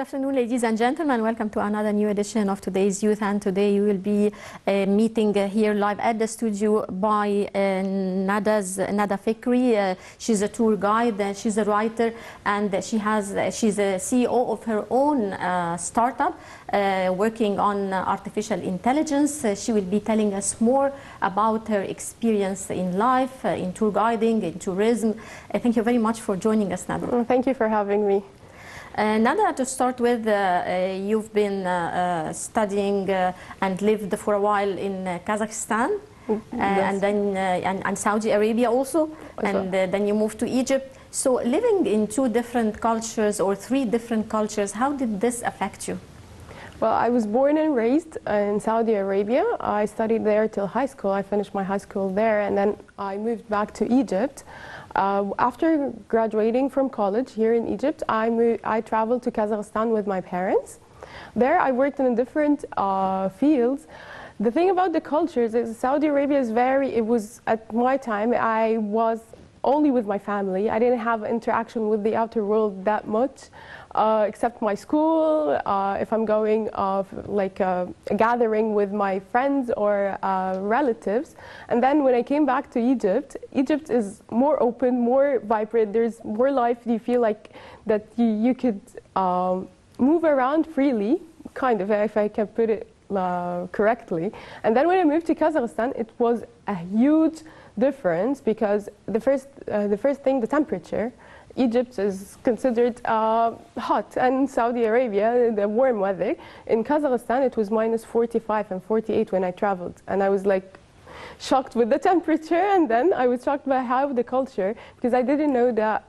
afternoon, ladies and gentlemen. Welcome to another new edition of Today's Youth. And today you will be meeting here live at the studio by Nada Fekry. She's a tour guide, she's a writer, and she's a CEO of her own startup working on artificial intelligence. She will be telling us more about her experience in life, in tour guiding, in tourism. Thank you very much for joining us, Nada. Well, thank you for having me. Nada, to start with, you've been studying and lived for a while in Kazakhstan, and then and Saudi Arabia also, and then you moved to Egypt. So living in two different cultures or three different cultures, how did this affect you? Well, I was born and raised in Saudi Arabia. I studied there till high school. I finished my high school there, and then I moved back to Egypt. After graduating from college here in Egypt, I traveled to Kazakhstan with my parents. There I worked in different fields. The thing about the cultures is Saudi Arabia is at my time, I was only with my family. I didn't have interaction with the outer world that much, except my school, if I'm going like a gathering with my friends or relatives. And then when I came back to Egypt, Egypt is more open, more vibrant, there's more life. You feel like that you could move around freely, kind of, if I can put it correctly. And then when I moved to Kazakhstan, it was a huge difference because the first thing, the temperature. Egypt is considered hot, and Saudi Arabia, the warm weather. In Kazakhstan, it was minus 45 and 48 when I traveled, and I was like shocked with the temperature, and then I was shocked by how the culture, because I didn't know that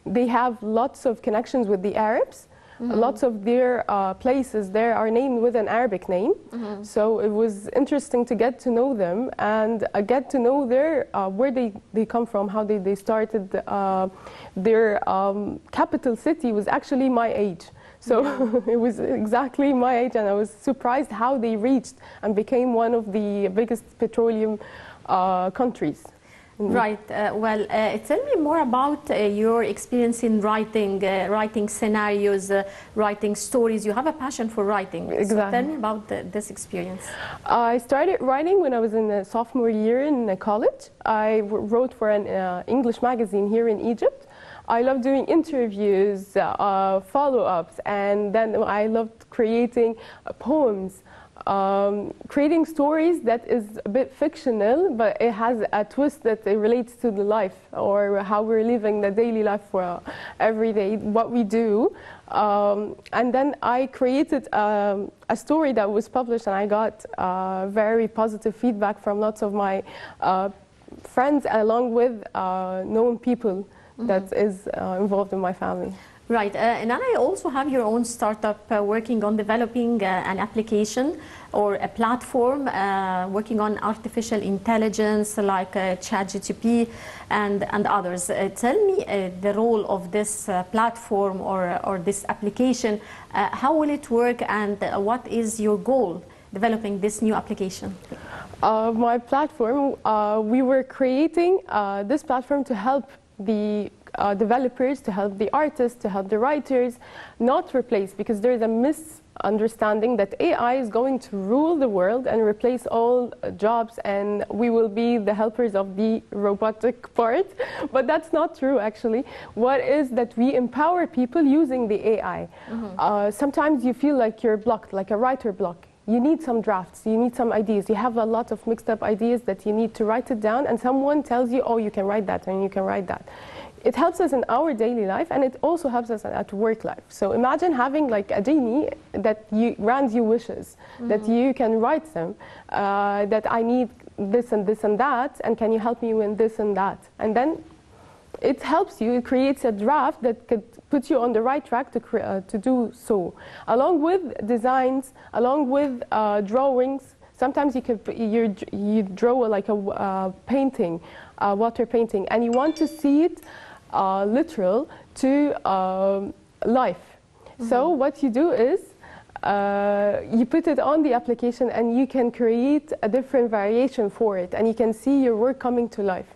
they have lots of connections with the Arabs. Lots of their places there are named with an Arabic name. So it was interesting to get to know them and get to know where they come from, how they started. Their capital city was actually my age. So it was exactly my age, and I was surprised how they reached and became one of the biggest petroleum countries. Right. Tell me more about your experience in writing, writing scenarios, writing stories. You have a passion for writing. Exactly. So tell me about this experience. I started writing when I was in the sophomore year in college. I wrote for an English magazine here in Egypt. I love doing interviews, follow-ups, and then I loved creating poems. Creating stories that is a bit fictional, but it has a twist that it relates to the life or how we're living the daily life for every day, what we do. And then I created a story that was published, and I got very positive feedback from lots of my friends, along with known people that is involved in my family. Right, and then I also have your own startup working on developing an application or a platform working on artificial intelligence like ChatGPT and others. Tell me the role of this platform or this application. How will it work, and what is your goal developing this new application? My platform, we were creating this platform to help the developers, to help the artists, to help the writers, not replace, because there is a misunderstanding that AI is going to rule the world and replace all jobs, and we will be the helpers of the robotic part. But that's not true, actually. What is that we empower people using the AI. Sometimes you feel like you're blocked, like a writer block. You need some drafts, you need some ideas. You have a lot of mixed up ideas that you need to write it down, and someone tells you, oh, you can write that and you can write that. It helps us in our daily life, and it also helps us at work life. So imagine having like a genie that grants you wishes, that you can write them, that I need this and this and that, and can you help me with this and that? And then it helps you, it creates a draft that could put you on the right track to do so. Along with designs, along with drawings. Sometimes you draw like a painting, water painting, and you want to see it literal to life. So what you do is you put it on the application, and you can create a different variation for it, and you can see your work coming to life.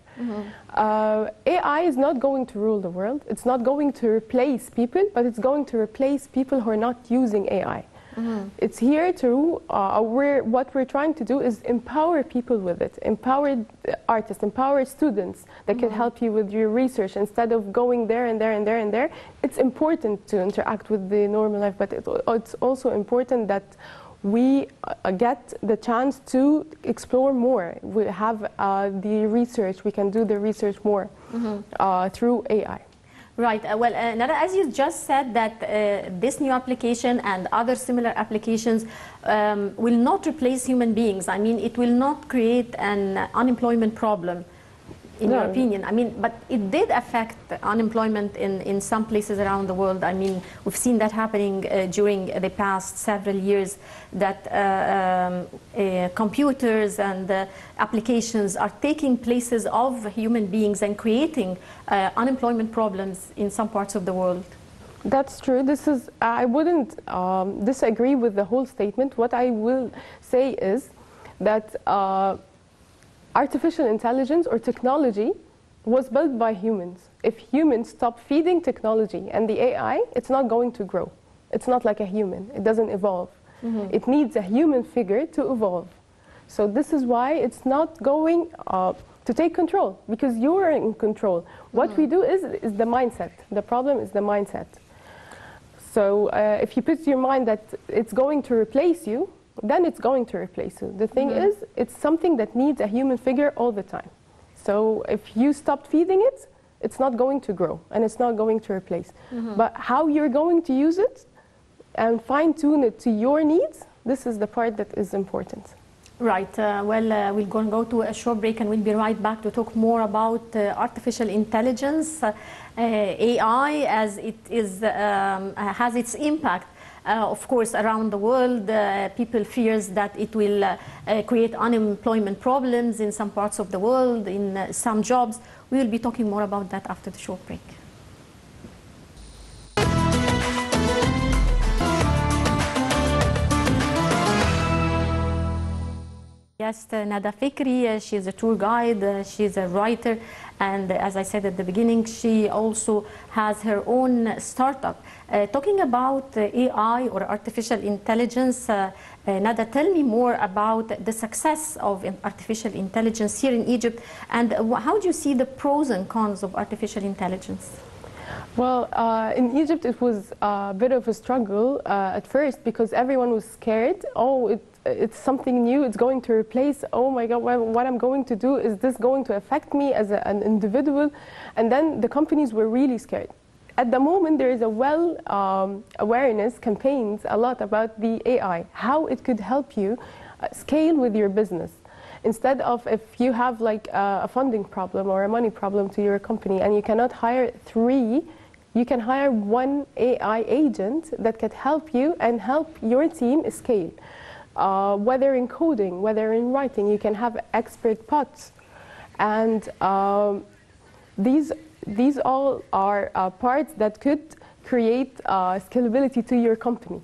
AI is not going to rule the world. It's not going to replace people, but it's going to replace people who are not using AI. It's here to, what we're trying to do is empower people with it, empower artists, empower students that can help you with your research instead of going there and there and there and there. It's important to interact with the normal life, but it's also important that we get the chance to explore more. We have the research, we can do the research more through AI. Right. Well, Nada, as you just said that this new application and other similar applications will not replace human beings. I mean, it will not create an unemployment problem, in your opinion. I mean, but it did affect unemployment in some places around the world. I mean, we've seen that happening during the past several years, that computers and applications are taking places of human beings and creating unemployment problems in some parts of the world. That's true. I wouldn't disagree with the whole statement. What I will say is that artificial intelligence or technology was built by humans. If humans stop feeding technology and the AI, it's not going to grow. It's not like a human. It doesn't evolve. It needs a human figure to evolve. So this is why it's not going to take control, because you are in control. What we do is the mindset. The problem is the mindset. So if you put your mind that it's going to replace you, then it's going to replace you. The thing is, it's something that needs a human figure all the time. So if you stop feeding it, it's not going to grow and it's not going to replace. But how you're going to use it and fine-tune it to your needs, this is the part that is important. Right. We're going to go to a short break and we'll be right back to talk more about artificial intelligence, AI, as it is, has its impact. Of course, around the world, people fears that it will create unemployment problems in some parts of the world, in some jobs. We will be talking more about that after the short break. Yes, Nada Fekry, she is a tour guide, she is a writer, and as I said at the beginning, she also has her own startup. Talking about AI or artificial intelligence, Nada, tell me more about the success of artificial intelligence here in Egypt, and how do you see the pros and cons of artificial intelligence? Well, in Egypt it was a bit of a struggle at first, because everyone was scared. Oh, it's something new, it's going to replace, oh my God, what I'm going to do, is this going to affect me as an individual? And then the companies were really scared. At the moment, there is a awareness campaigns a lot about the AI, how it could help you scale with your business. Instead of, if you have like a funding problem or a money problem to your company and you cannot hire 3, you can hire 1 AI agent that can help you and help your team scale. Whether in coding, whether in writing, you can have expert pots. And these all are parts that could create scalability to your company.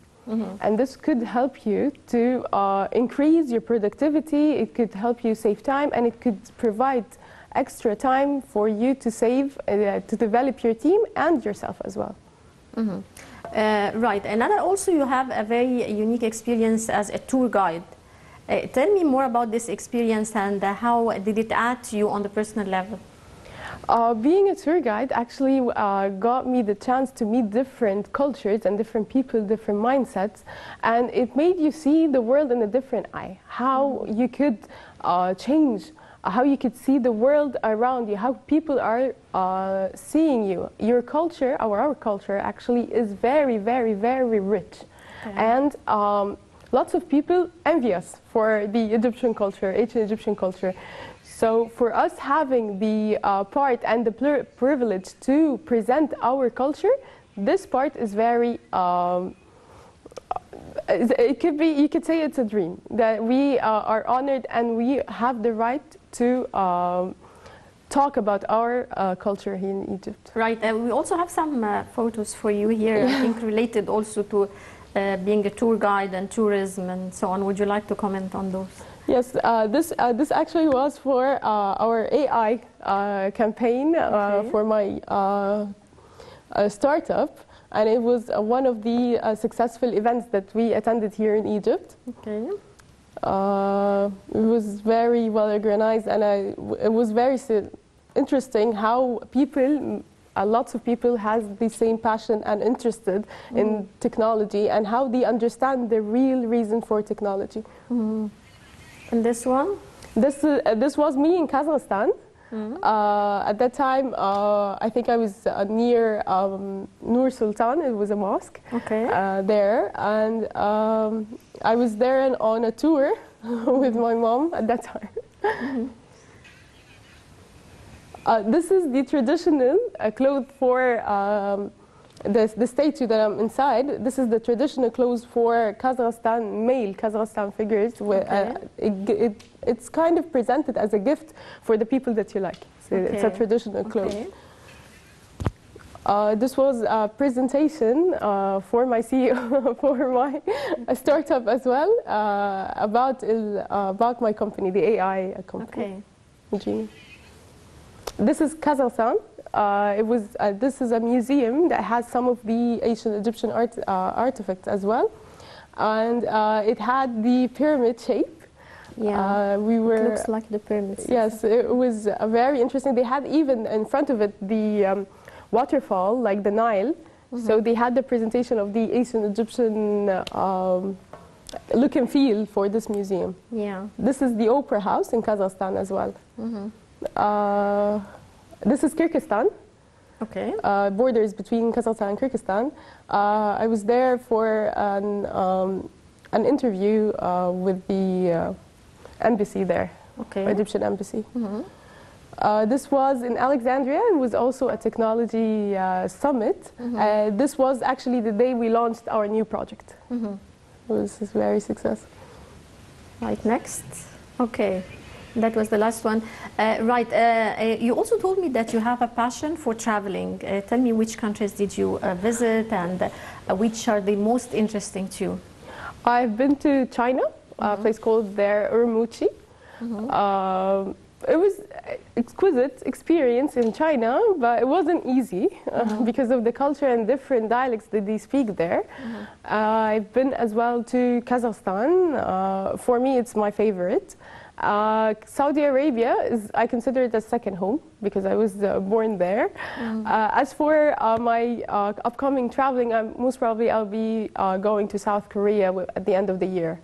And this could help you to increase your productivity, it could help you save time, and it could provide extra time for you to save, to develop your team and yourself as well. Right, and also you have a very unique experience as a tour guide. Tell me more about this experience and how did it add to you on the personal level? Being a tour guide actually got me the chance to meet different cultures and different people, different mindsets, and it made you see the world in a different eye, how you could change, how you could see the world around you, how people are seeing you. Your culture, our culture actually is very, very, very rich. And lots of people envy us for the Egyptian culture, ancient Egyptian culture. So for us having the part and the privilege to present our culture, this part is very, it could be, you could say it's a dream, that we are honored and we have the right to talk about our culture here in Egypt. Right, we also have some photos for you here, I think related also to being a tour guide and tourism and so on. Would you like to comment on those? Yes, this actually was for our AI campaign for my startup, and it was one of the successful events that we attended here in Egypt. Okay. It was very well organized, and it was very interesting how people, lots of people has the same passion and interested in technology, and how they understand the real reason for technology. And this one? This was me in Kazakhstan. At that time, I think I was near Nur Sultan. It was a mosque there, and I was there on a tour with my mom at that time. This is the traditional clothes for the statue that I'm inside. This is the traditional clothes for Kazakhstan, male Kazakhstan figures. It's kind of presented as a gift for the people that you like. So it's a traditional clothes. This was a presentation for my CEO, for my startup as well, about my company, the AI company. This is Kazakhstan. This is a museum that has some of the ancient Egyptian artifacts as well, and it had the pyramid shape. Yeah, it looks like the pyramids. Yes, it was very interesting. They had even in front of it the waterfall, like the Nile. So they had the presentation of the ancient Egyptian look and feel for this museum. Yeah. This is the Opera House in Kazakhstan as well. This is Kyrgyzstan. Okay. Borders between Kazakhstan and Kyrgyzstan. I was there for an interview with the embassy there, Egyptian embassy. This was in Alexandria. It was also a technology summit. This was actually the day we launched our new project. It was very successful. Right, next. Okay. That was the last one. You also told me that you have a passion for traveling. Tell me, which countries did you visit, and which are the most interesting to you? I've been to China, a place called there Urumqi. It was an exquisite experience in China, but it wasn't easy because of the culture and different dialects that they speak there. I've been as well to Kazakhstan. For me, it's my favorite. Saudi Arabia I consider it as second home because I was born there. As for my upcoming traveling, most probably I'll be going to South Korea at the end of the year,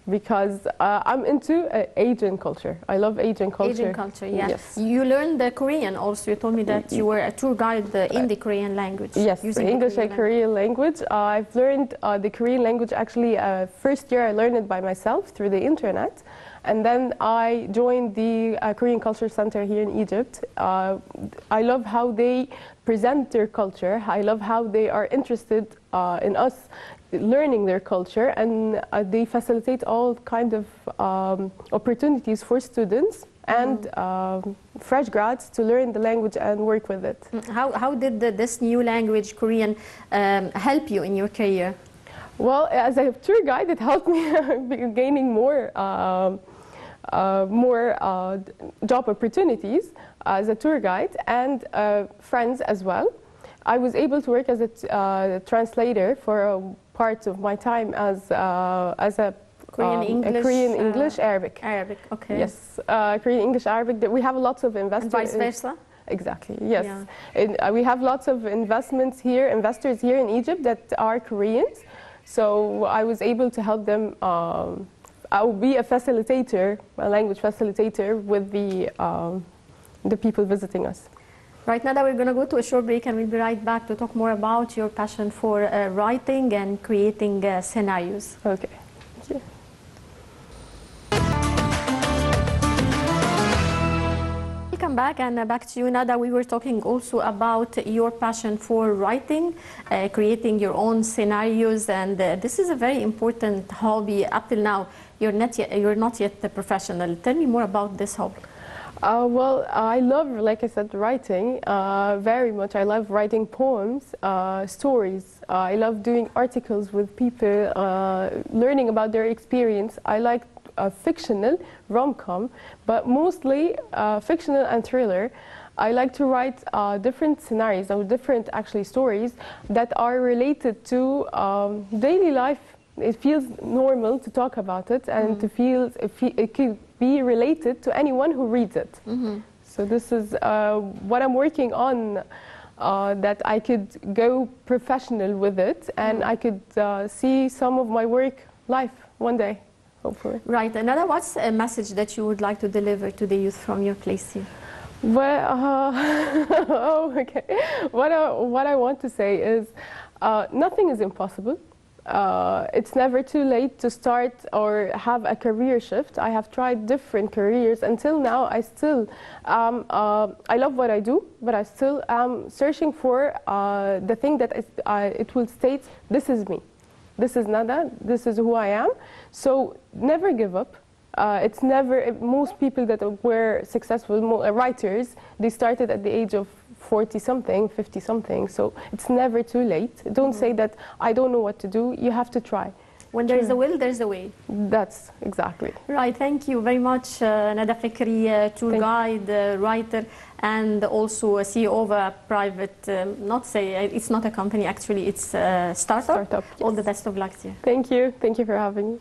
because I'm into Asian culture. I love Asian culture. Asian culture, yeah. Yes. You learned the Korean also. You told me that you were a tour guide in the Korean language. Yes, English and Korean language. I've learned the Korean language actually first year I learned it by myself through the internet. And then I joined the Korean Culture Center here in Egypt. I love how they present their culture. I love how they are interested in us learning their culture, and they facilitate all kind of opportunities for students and fresh grads to learn the language and work with it. How did this new language, Korean, help you in your career? Well, as a tour guide, it helped me gaining more job opportunities as a tour guide, and friends as well. I was able to work as a translator for a part of my time as a Korean English, Korean English, Arabic. Arabic, okay. Yes, Korean English, Arabic. We have lots of investors. And vice versa. Exactly. Yes, we have lots of investors here in Egypt that are Koreans. So I was able to help them. I will be a facilitator, a language facilitator with the people visiting us. Right now, we're going to go to a short break, and we'll be right back to talk more about your passion for writing and creating scenarios. Okay. Thank you. Welcome back, and back to you, Nada. We were talking also about your passion for writing, creating your own scenarios, and this is a very important hobby. Up till now, you're not yet a professional. Tell me more about this hobby. Well, I love, like I said, writing very much. I love writing poems, stories. I love doing articles with people, learning about their experience. I like fictional rom-com, but mostly fictional and thriller. I like to write different scenarios or different actually stories that are related to daily life. It feels normal to talk about it and to feel it could be related to anyone who reads it. So this is what I'm working on, that I could go professional with it and I could see some of my work live one day, hopefully. Right. Nada, what's a message that you would like to deliver to the youth from your place here? Well, oh, okay. What I want to say is nothing is impossible. It's never too late to start or have a career shift. I have tried different careers. Until now, I still I love what I do, but I still am searching for the thing that it will state, this is me. This is Nada, this is who I am. So never give up. It's never, most people that were successful writers, they started at the age of 40-something, 50-something, so it's never too late. Don't say that I don't know what to do, you have to try. When there is a will, there's a way. That's exactly. Right, thank you very much, Nada Fekry, tour guide, writer, and also a CEO of a private, it's not a company actually, it's a startup. Yes. All the best of luck to you. Thank you for having me.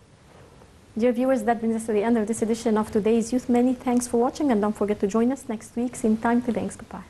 Dear viewers, that brings us to the end of this edition of today's Youth. Many thanks for watching, and don't forget to join us next week, same time. Thanks, goodbye.